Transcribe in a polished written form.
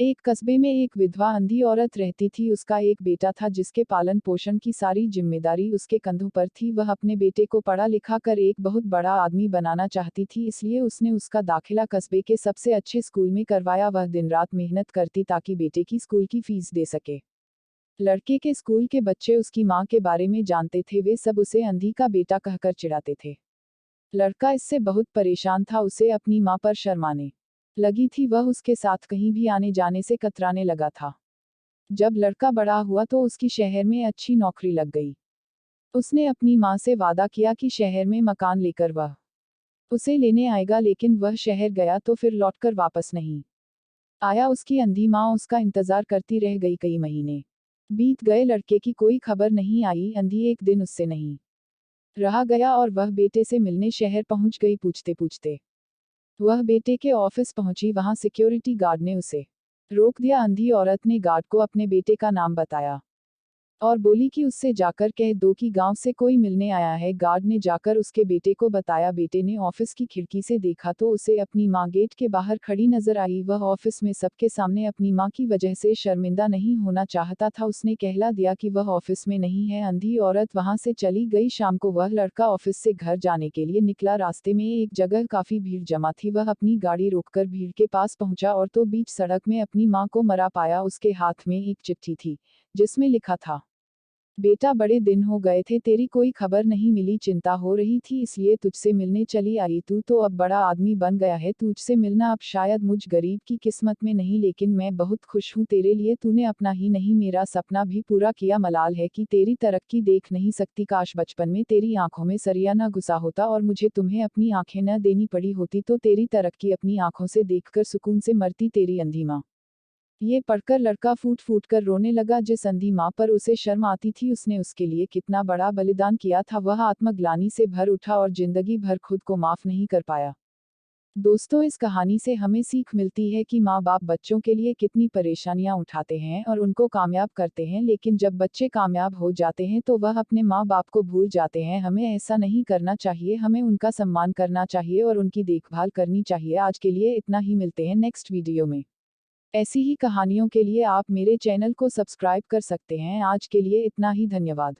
एक कस्बे में एक विधवा अंधी औरत रहती थी। उसका एक बेटा था जिसके पालन पोषण की सारी जिम्मेदारी उसके कंधों पर थी। वह अपने बेटे को पढ़ा लिखा कर एक बहुत बड़ा आदमी बनाना चाहती थी, इसलिए उसने उसका दाखिला कस्बे के सबसे अच्छे स्कूल में करवाया। वह दिन रात मेहनत करती ताकि बेटे की स्कूल की फीस दे सके। लड़के के स्कूल के बच्चे उसकी माँ के बारे में जानते थे, वे सब उसे अंधी का बेटा कहकर चिढ़ाते थे। लड़का इससे बहुत परेशान था, उसे अपनी माँ पर शर्म आने लगी थी। वह उसके साथ कहीं भी आने जाने से कतराने लगा था। जब लड़का बड़ा हुआ तो उसकी शहर में अच्छी नौकरी लग गई। उसने अपनी माँ से वादा किया कि शहर में मकान लेकर वह उसे लेने आएगा, लेकिन वह शहर गया तो फिर लौटकर वापस नहीं आया। उसकी अंधी माँ उसका इंतजार करती रह गई। कई महीने बीत गए, लड़के की कोई खबर नहीं आई। अंधी एक दिन उससे नहीं रहा गया और वह बेटे से मिलने शहर पहुंच गई। पूछते पूछते वह बेटे के ऑफिस पहुंची। वहां सिक्योरिटी गार्ड ने उसे रोक दिया। अंधी औरत ने गार्ड को अपने बेटे का नाम बताया और बोली कि उससे जाकर कह दो कि गांव से कोई मिलने आया है। गार्ड ने जाकर उसके बेटे को बताया। बेटे ने ऑफिस की खिड़की से देखा तो उसे अपनी माँ गेट के बाहर खड़ी नजर आई। वह ऑफिस में सबके सामने अपनी माँ की वजह से शर्मिंदा नहीं होना चाहता था। उसने कहला दिया कि वह ऑफिस में नहीं है। अंधी औरत वहां से चली गई। शाम को वह लड़का ऑफिस से घर जाने के लिए निकला। रास्ते में एक जगह काफी भीड़ जमा थी। वह अपनी गाड़ी रोककर भीड़ के पास पहुंचा और तो बीच सड़क में अपनी माँ को मरा पाया। उसके हाथ में एक चिट्ठी थी जिसमें लिखा था, बेटा बड़े दिन हो गए थे, तेरी कोई खबर नहीं मिली। चिंता हो रही थी इसलिए तुझसे मिलने चली आई। तू तो अब बड़ा आदमी बन गया है, तुझसे मिलना अब शायद मुझ गरीब की किस्मत में नहीं, लेकिन मैं बहुत खुश हूँ तेरे लिए। तूने अपना ही नहीं मेरा सपना भी पूरा किया। मलाल है कि तेरी तरक्की देख नहीं सकती। काश बचपन में तेरी आंखों में सरिया न घुसा होता और मुझे तुम्हें अपनी आंखें न देनी पड़ी होती, तो तेरी तरक्की अपनी आंखों से देखकर सुकून से मरती। तेरी अंधी माँ। ये पढ़कर लड़का फूट फूट कर रोने लगा। जिस अंधी माँ पर उसे शर्म आती थी, उसने उसके लिए कितना बड़ा बलिदान किया था। वह आत्मग्लानि से भर उठा और जिंदगी भर खुद को माफ नहीं कर पाया। दोस्तों, इस कहानी से हमें सीख मिलती है कि माँ बाप बच्चों के लिए कितनी परेशानियां उठाते हैं और उनको कामयाब करते हैं, लेकिन जब बच्चे कामयाब हो जाते हैं तो वह अपने माँ बाप को भूल जाते हैं। हमें ऐसा नहीं करना चाहिए, हमें उनका सम्मान करना चाहिए और उनकी देखभाल करनी चाहिए। आज के लिए इतना ही, मिलते हैं नेक्स्ट वीडियो में। ऐसी ही कहानियों के लिए आप मेरे चैनल को सब्सक्राइब कर सकते हैं। आज के लिए इतना ही, धन्यवाद।